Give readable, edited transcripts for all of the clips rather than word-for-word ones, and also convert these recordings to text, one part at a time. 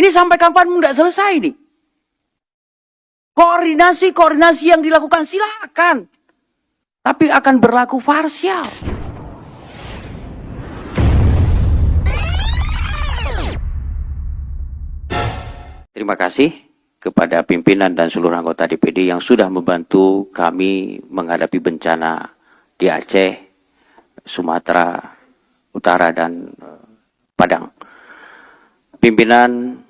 Ini sampai kapan nggak selesai nih? Koordinasi yang dilakukan silakan. Tapi akan berlaku parsial. Terima kasih kepada pimpinan dan seluruh anggota DPD yang sudah membantu kami menghadapi bencana di Aceh, Sumatera Utara, dan Padang. Pimpinan,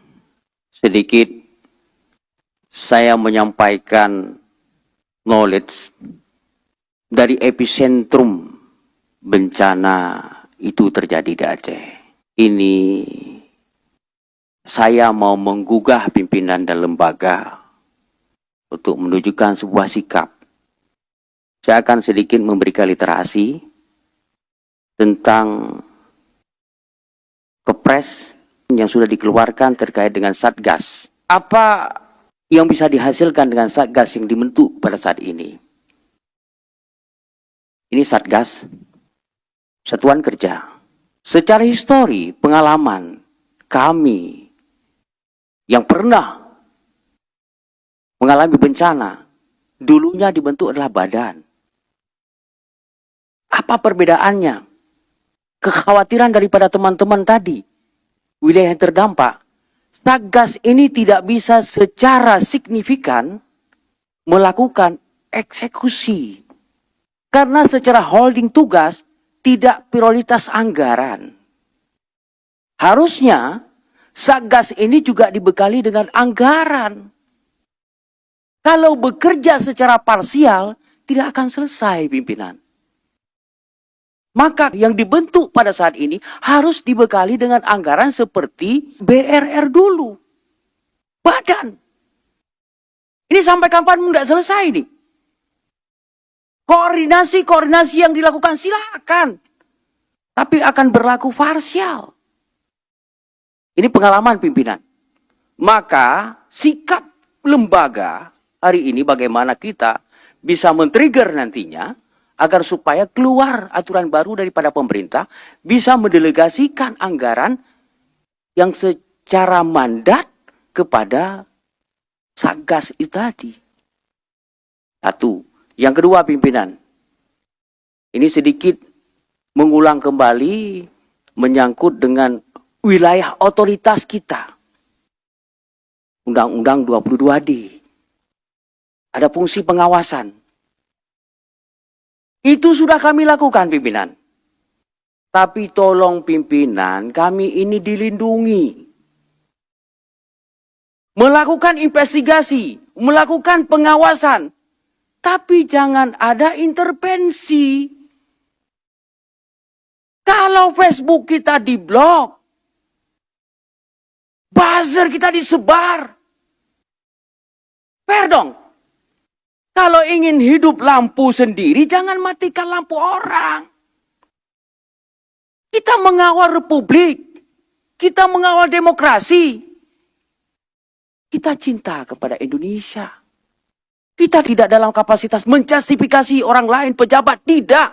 sedikit saya menyampaikan knowledge dari epicentrum bencana itu terjadi di Aceh. Ini saya mau menggugah pimpinan dan lembaga untuk menunjukkan sebuah sikap. Saya akan sedikit memberikan literasi tentang kepres yang sudah dikeluarkan terkait dengan Satgas. Apa yang bisa dihasilkan dengan Satgas yang dibentuk pada saat ini? Ini Satgas, Satuan Kerja. Secara histori, pengalaman kami yang pernah mengalami bencana, dulunya dibentuk adalah badan. Apa perbedaannya? Kekhawatiran daripada teman-teman tadi, wilayah yang terdampak, Satgas ini tidak bisa secara signifikan melakukan eksekusi. Karena secara holding tugas tidak prioritas anggaran. Harusnya Satgas ini juga dibekali dengan anggaran. Kalau bekerja secara parsial, tidak akan selesai pimpinan. Maka yang dibentuk pada saat ini harus dibekali dengan anggaran seperti BRR dulu. Badan. Ini sampai kapan nggak selesai nih? Koordinasi yang dilakukan silakan. Tapi akan berlaku parsial. Ini pengalaman pimpinan. Maka sikap lembaga hari ini bagaimana kita bisa men-trigger nantinya agar supaya keluar aturan baru daripada pemerintah bisa mendelegasikan anggaran yang secara mandat kepada Satgas itu tadi. Satu. Yang kedua pimpinan. Ini sedikit mengulang kembali menyangkut dengan wilayah otoritas kita. Undang-Undang 22D. Ada fungsi pengawasan. Itu sudah kami lakukan pimpinan. Tapi tolong pimpinan, kami ini dilindungi. Melakukan investigasi, melakukan pengawasan. Tapi jangan ada intervensi. Kalau Facebook kita diblok, buzzer kita disebar. Fair dong. Kalau ingin hidup lampu sendiri, jangan matikan lampu orang. Kita mengawal republik. Kita mengawal demokrasi. Kita cinta kepada Indonesia. Kita tidak dalam kapasitas menjustifikasi orang lain, pejabat. Tidak.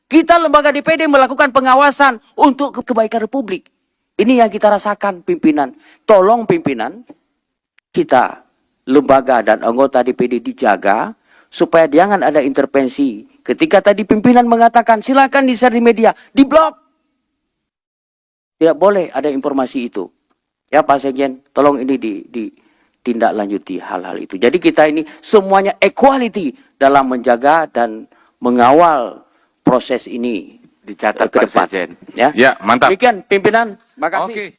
Kita lembaga DPD melakukan pengawasan untuk kebaikan republik. Ini yang kita rasakan pimpinan. Tolong pimpinan, kita lembaga dan anggota DPD dijaga supaya jangan ada intervensi. Ketika tadi pimpinan mengatakan silakan di-share di media, di-blok. Tidak boleh ada informasi itu. Ya Pak Sekjen, tolong ini ditindaklanjuti hal-hal itu. Jadi kita ini semuanya equality dalam menjaga dan mengawal proses ini. Dicatat ke Pak depan. Sekjen. Ya, ya, mantap. Demikian pimpinan, makasih. Oke.